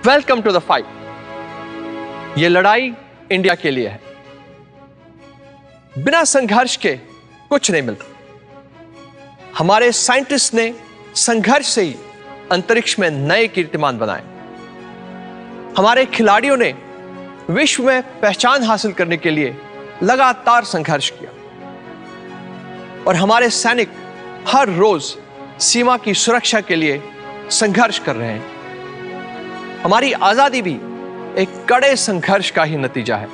Welcome to the fight. ये लड़ाई India के लिए है। बिना संघर्ष के कुछ नहीं मिलता। हमारे साइंटिस्ट ने संघर्ष से ही अंतरिक्ष में नए कीर्तिमान बनाए। हमारे खिलाड़ियों ने विश्व में पहचान हासिल करने के लिए लगातार संघर्ष किया और हमारे सैनिक हर रोज सीमा की सुरक्षा के लिए संघर्ष कर रहे हैं। हमारी आजादी भी एक कड़े संघर्ष का ही नतीजा है।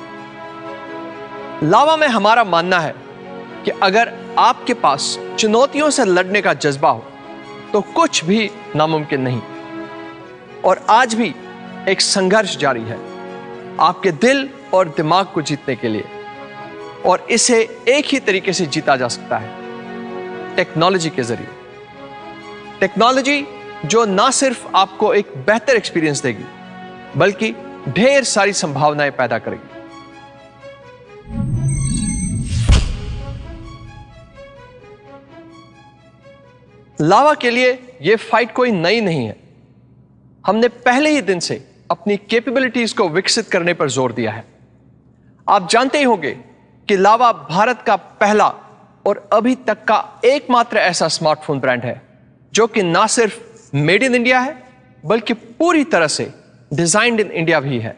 लावा में हमारा मानना है कि अगर आपके पास चुनौतियों से लड़ने का जज्बा हो तो कुछ भी नामुमकिन नहीं। और आज भी एक संघर्ष जारी है आपके दिल और दिमाग को जीतने के लिए, और इसे एक ही तरीके से जीता जा सकता है, टेक्नोलॉजी के जरिए। टेक्नोलॉजी जो ना सिर्फ आपको एक बेहतर एक्सपीरियंस देगी बल्कि ढेर सारी संभावनाएं पैदा करेगी। लावा के लिए यह फाइट कोई नई नहीं है। हमने पहले ही दिन से अपनी कैपेबिलिटीज को विकसित करने पर जोर दिया है। आप जानते ही होंगे कि लावा भारत का पहला और अभी तक का एकमात्र ऐसा स्मार्टफोन ब्रांड है जो कि ना सिर्फ मेड इन इंडिया है बल्कि पूरी तरह से डिजाइन्ड इन इंडिया भी है।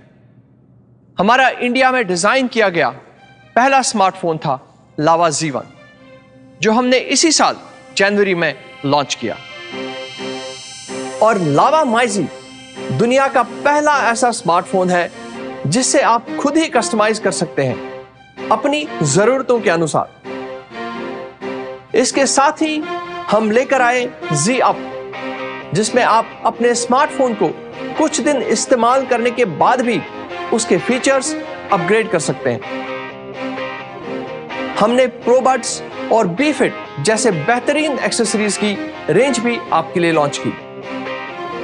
हमारा इंडिया में डिजाइन किया गया पहला स्मार्टफोन था लावा Z1, जो हमने इसी साल जनवरी में लॉन्च किया। और लावा MyZ दुनिया का पहला ऐसा स्मार्टफोन है जिसे आप खुद ही कस्टमाइज कर सकते हैं अपनी जरूरतों के अनुसार। इसके साथ ही हम लेकर आए Z Up, जिसमें आप अपने स्मार्टफोन को कुछ दिन इस्तेमाल करने के बाद भी उसके फीचर्स अपग्रेड कर सकते हैं। हमने प्रोबड्स और BeFit जैसे बेहतरीन एक्सेसरीज की रेंज भी आपके लिए लॉन्च की।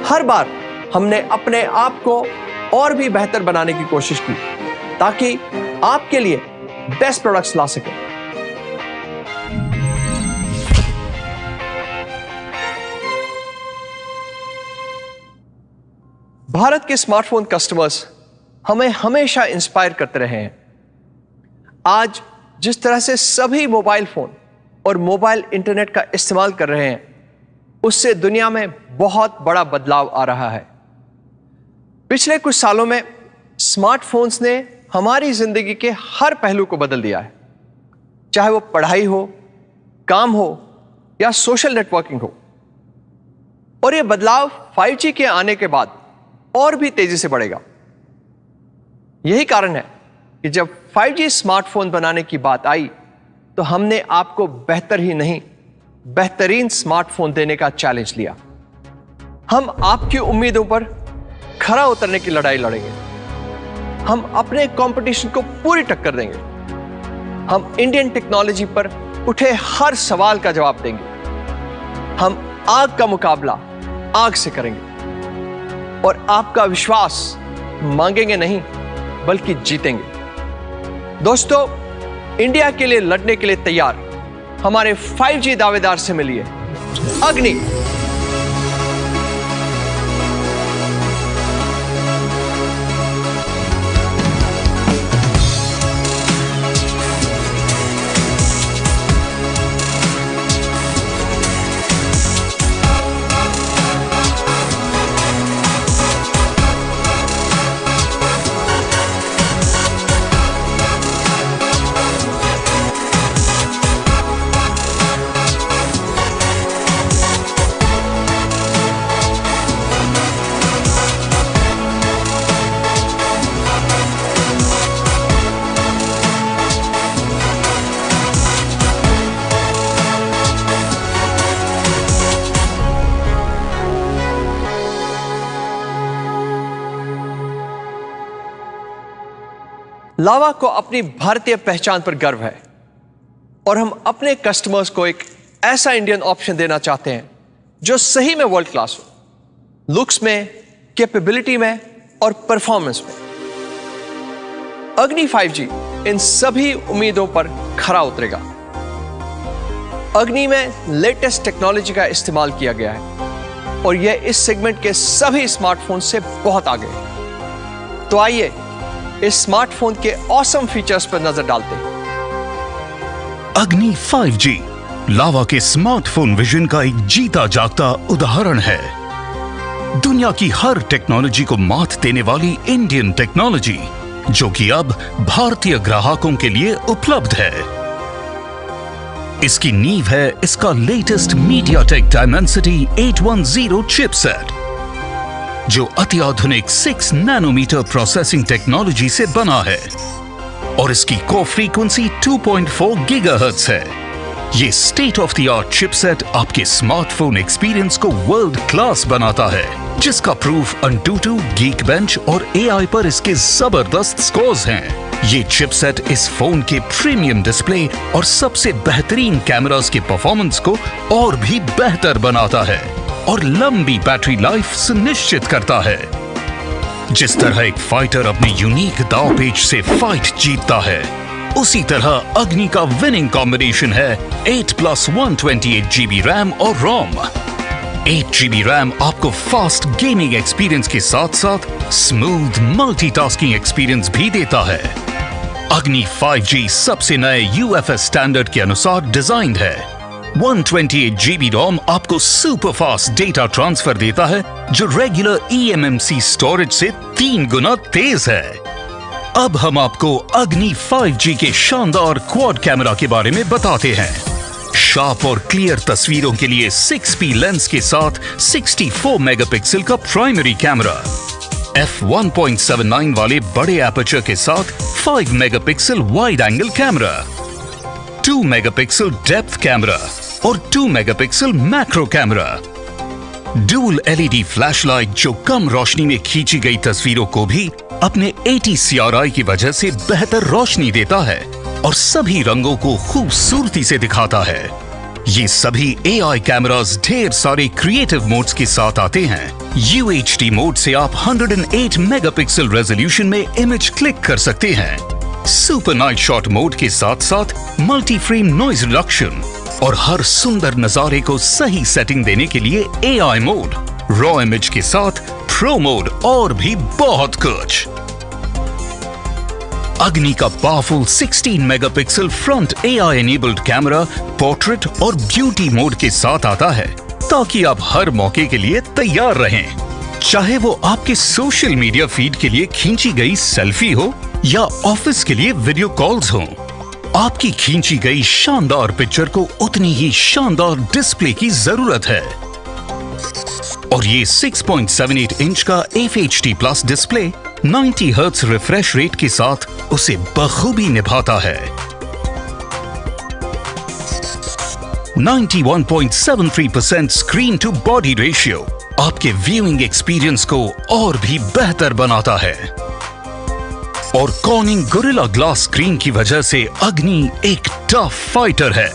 हर बार हमने अपने आप को और भी बेहतर बनाने की कोशिश की ताकि आपके लिए बेस्ट प्रोडक्ट्स ला सकें। भारत के स्मार्टफोन कस्टमर्स हमें हमेशा इंस्पायर करते रहे हैं। आज जिस तरह से सभी मोबाइल फोन और मोबाइल इंटरनेट का इस्तेमाल कर रहे हैं, उससे दुनिया में बहुत बड़ा बदलाव आ रहा है। पिछले कुछ सालों में स्मार्टफोन्स ने हमारी जिंदगी के हर पहलू को बदल दिया है, चाहे वो पढ़ाई हो, काम हो या सोशल नेटवर्किंग हो। और यह बदलाव 5G के आने के बाद और भी तेजी से बढ़ेगा। यही कारण है कि जब 5G स्मार्टफोन बनाने की बात आई तो हमने आपको बेहतर ही नहीं, बेहतरीन स्मार्टफोन देने का चैलेंज लिया। हम आपकी उम्मीदों पर खरा उतरने की लड़ाई लड़ेंगे। हम अपने कंपटीशन को पूरी टक्कर देंगे। हम इंडियन टेक्नोलॉजी पर उठे हर सवाल का जवाब देंगे। हम आग का मुकाबला आग से करेंगे और आपका विश्वास मांगेंगे नहीं बल्कि जीतेंगे। दोस्तों, इंडिया के लिए लड़ने के लिए तैयार हमारे 5G दावेदार से मिलिए अग्नि। लावा को अपनी भारतीय पहचान पर गर्व है और हम अपने कस्टमर्स को एक ऐसा इंडियन ऑप्शन देना चाहते हैं जो सही में वर्ल्ड क्लास हो, लुक्स में, कैपेबिलिटी में और परफॉर्मेंस में। अग्नि 5G इन सभी उम्मीदों पर खरा उतरेगा। अग्नि में लेटेस्ट टेक्नोलॉजी का इस्तेमाल किया गया है। और यह इस सेगमेंट के सभी स्मार्टफोन से बहुत आगे है। तो आइए इस स्मार्टफोन के ऑसम फीचर्स पर नजर डालते हैं। अग्नि 5G लावा के स्मार्टफोन विजन का एक जीता जागता उदाहरण है। दुनिया की हर टेक्नोलॉजी को मात देने वाली इंडियन टेक्नोलॉजी, जो कि अब भारतीय ग्राहकों के लिए उपलब्ध है। इसकी नींव है इसका लेटेस्ट मीडियाटेक डायमेंसिटी 810 चिपसेट, जो अति आधुनिक 6 नैनोमीटर प्रोसेसिंग टेक्नोलॉजी से बना है और इसकी कोर फ्रीक्वेंसी 2.4 गीगाहर्ट्ज है। ये state of the art chipset आपके स्मार्टफोन एक्सपीरियंस को वर्ल्ड क्लास बनाता है, जिसका प्रूफ अंटूटू, गीकबेंच और AI पर इसके जबरदस्त स्कोर्स हैं। ये चिपसेट इस फोन के प्रीमियम डिस्प्ले और सबसे बेहतरीन कैमरास के परफॉर्मेंस को और भी बेहतर बनाता है और लंबी बैटरी लाइफ सुनिश्चित करता है। जिस तरह एक फाइटर अपने यूनिक दाव पेच से फाइट जीतता है, उसी तरह अग्नि का विनिंग कॉम्बिनेशन है 8+ 128GB रैम और रोम। 8GB रैम आपको फास्ट गेमिंग एक्सपीरियंस के साथ साथ स्मूथ मल्टीटास्किंग एक्सपीरियंस भी देता है। अग्नि 5G सबसे नए UFS स्टैंडर्ड के अनुसार डिजाइंड है। 128GB रोम आपको सुपर फास्ट डेटा ट्रांसफर देता है, जो रेगुलर eMMC स्टोरेज से 3 गुना तेज है। अब हम आपको अग्नि 5G के शानदार क्वाड कैमरा के बारे में बताते हैं। शार्प और क्लियर तस्वीरों के लिए 6P लेंस के साथ 64 मेगापिक्सल का प्राइमरी कैमरा, f1.79 वाले बड़े एपर्चर के साथ 5 megapixel wide angle camera, 2 megapixel depth camera और 2 megapixel macro camera, dual LED flashlight जो कम रोशनी में खींची गई तस्वीरों को भी अपने 80 CRI की वजह से बेहतर रोशनी देता है और सभी रंगों को खूबसूरती से दिखाता है। ये सभी AI कैमरास ढेर सारे क्रिएटिव मोड्स के साथ आते हैं। UHD मोड से आप 108 मेगापिक्सल रेजोल्यूशन में इमेज क्लिक कर सकते हैं। सुपर नाइट शॉट मोड के साथ साथ मल्टी फ्रेम नॉइज रिडक्शन और हर सुंदर नजारे को सही सेटिंग देने के लिए AI मोड, रॉ इमेज के साथ प्रो मोड और भी बहुत कुछ। अग्नि का powerful 16 megapixel front AI enabled camera portrait और ब्यूटी मोड के साथ आता है, ताकि आप हर मौके के लिए तैयार रहें। चाहे वो आपके सोशल मीडिया फीड के लिए खींची गई सेल्फी हो या ऑफिस के लिए वीडियो कॉल्स हो, आपकी खींची गई शानदार पिक्चर को उतनी ही शानदार डिस्प्ले की जरूरत है। और ये 6.78 इंच का FHD plus display 90 hertz refresh rate के साथ उसे बखूबी निभाता है। 91.73% स्क्रीन टू बॉडी रेशियो आपके व्यूइंग एक्सपीरियंस को और भी बेहतर बनाता है। और कॉर्निंग गोरिल्ला ग्लास स्क्रीन की वजह से अग्नि एक टफ फाइटर है,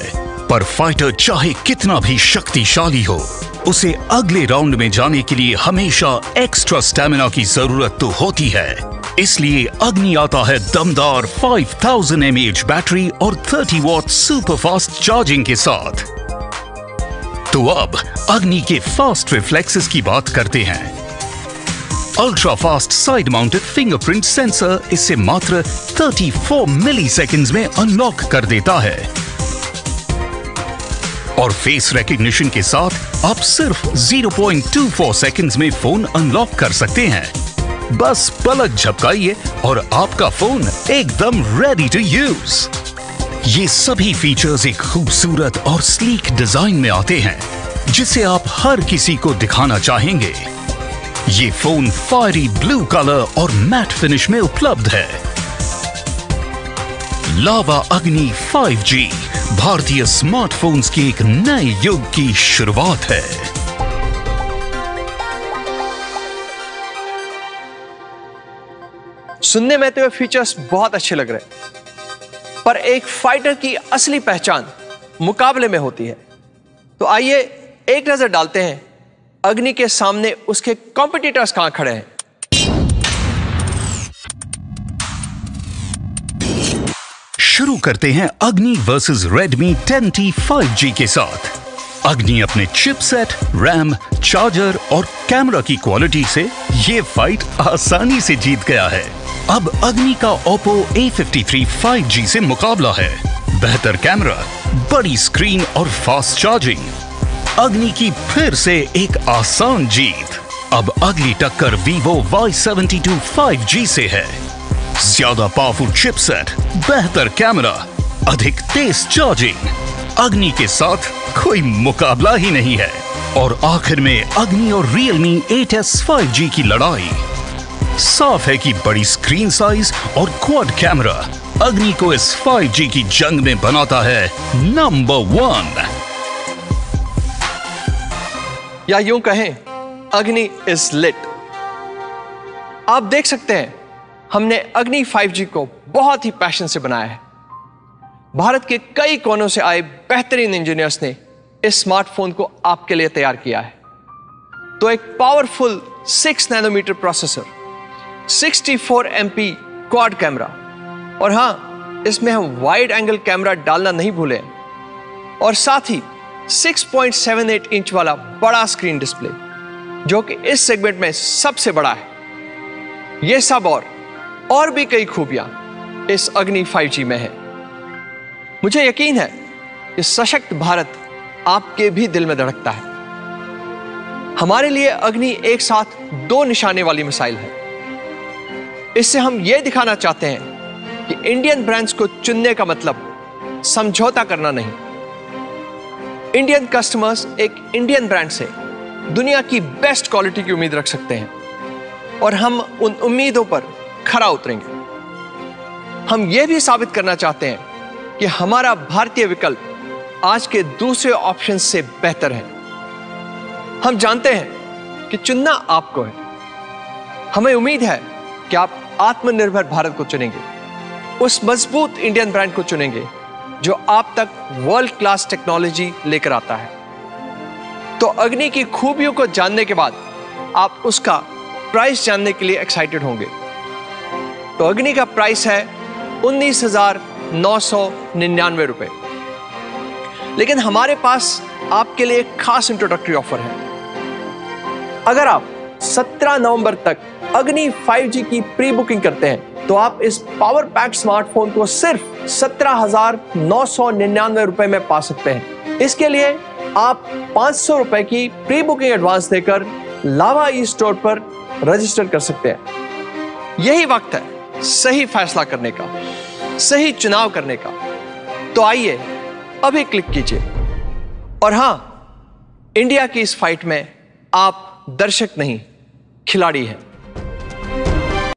पर फाइटर चाहे कितना भी शक्तिशाली हो, उसे अगले राउंड में जाने के लिए हमेशा एक्स्ट्रा स्टैमिना की जरूरत तो होती है। इसलिए अग्नि आता है दमदार 5000 mAh बैटरी और 30 वॉट सुपर फास्ट चार्जिंग के साथ। तो अब अग्नि के फास्ट रिफ्लेक्सेस की बात करते हैं। Ultra fast side mounted fingerprint sensor इसे मात्र 34 मिलीसेकंड्स में अनलॉक कर देता है और फेस रिकॉग्निशन के साथ आप सिर्फ 0.24 सेकंड्स में फोन अनलॉक कर सकते हैं। बस पलक झपकाइए और आपका फोन एकदम रेडी टू यूज। ये सभी फीचर्स एक खूबसूरत और स्लीक डिजाइन में आते हैं, जिसे आप हर किसी को दिखाना चाहेंगे। ये फोन फायरी ब्लू कलर और मैट फिनिश में उपलब्ध है। लावा अग्नि 5G भारतीय स्मार्टफोन्स के एक नए युग की शुरुआत है। सुनने में तो ये फीचर्स बहुत अच्छे लग रहे हैं, पर एक फाइटर की असली पहचान मुकाबले में होती है। तो आइए एक नजर डालते हैं अग्नि के सामने उसके कॉम्पिटिटर्स कहां खड़े हैं। शुरू करते हैं अग्नि वर्सेस रेडमी 10T 5G के साथ। अग्नि अपने चिपसेट, रैम, चार्जर और कैमरा की क्वालिटी से ये फाइट आसानी से जीत गया है। अब अग्नि का Oppo A53 5G से मुकाबला है। बेहतर कैमरा, बड़ी स्क्रीन और फास्ट चार्जिंग। अग्नि की फिर से एक आसान जीत। अब अगली टक्कर Vivo Y72 5G से है। ज्यादा पावरफुल चिपसेट, बेहतर कैमरा, अधिक तेज चार्जिंग। अग्नि के साथ कोई मुकाबला ही नहीं है। और आखिर में अग्नि और Realme 8S 5G की लड़ाई। साफ है कि बड़ी स्क्रीन साइज और क्वाड कैमरा अग्नि को इस 5G की जंग में बनाता है नंबर 1। या यूं कहें, अग्नि इज लिट। आप देख सकते हैं, हमने अग्नि 5G को बहुत ही पैशन से बनाया है। भारत के कई कोनों से आए बेहतरीन इंजीनियर्स ने इस स्मार्टफोन को आपके लिए तैयार किया है। तो एक powerful 6 nanometre processor, 64 MP quad camera, और हां, इसमें हम वाइड एंगल कैमरा डालना नहीं भूले, और साथ ही 6.78 इंच वाला बड़ा स्क्रीन डिस्प्ले, जो कि इस सेगमेंट में सबसे बड़ा है। यह सब और भी कई खूबियां इस अग्नि 5G में है। मुझे यकीन है कि सशक्त भारत आपके भी दिल में धड़कता है। हमारे लिए अग्नि एक साथ 2 निशाने वाली मिसाइल है। इससे हम यह दिखाना चाहते हैं कि इंडियन ब्रांड्स को चुनने का मतलब समझौता करना नहीं। इंडियन कस्टमर्स एक इंडियन ब्रांड से दुनिया की बेस्ट क्वालिटी की उम्मीद रख सकते हैं, और हम उन उम्मीदों पर खरा उतरेंगे। हम यह भी साबित करना चाहते हैं कि हमारा भारतीय विकल्प आज के दूसरे ऑप्शन से बेहतर है। हम जानते हैं कि चुनना आपको है। हमें उम्मीद है कि आप आत्मनिर्भर भारत को चुनेंगे, उस मजबूत इंडियन ब्रांड को चुनेंगे जो आप तक वर्ल्ड क्लास टेक्नोलॉजी लेकर आता है। तो अग्नि की खूबियों को जानने के बाद आप उसका प्राइस जानने के लिए एक्साइटेड होंगे। तो अग्नि का प्राइस है 19,999 रुपए। लेकिन हमारे पास आपके लिए एक खास इंट्रोडक्टरी ऑफर है। अगर आप 17 नवंबर तक अग्नि 5G की प्री बुकिंग करते हैं, तो आप इस पावर पैक स्मार्टफोन को सिर्फ 17,999 रुपए में पा सकते हैं। इसके लिए आप 500 रुपए की प्री बुकिंग एडवांस देकर लावा ई स्टोर पर रजिस्टर कर सकते हैं। यही वक्त है सही फैसला करने का, सही चुनाव करने का। तो आइए अभी क्लिक कीजिए। और हां, इंडिया की इस फाइट में आप दर्शक नहीं, खिलाड़ी हैं।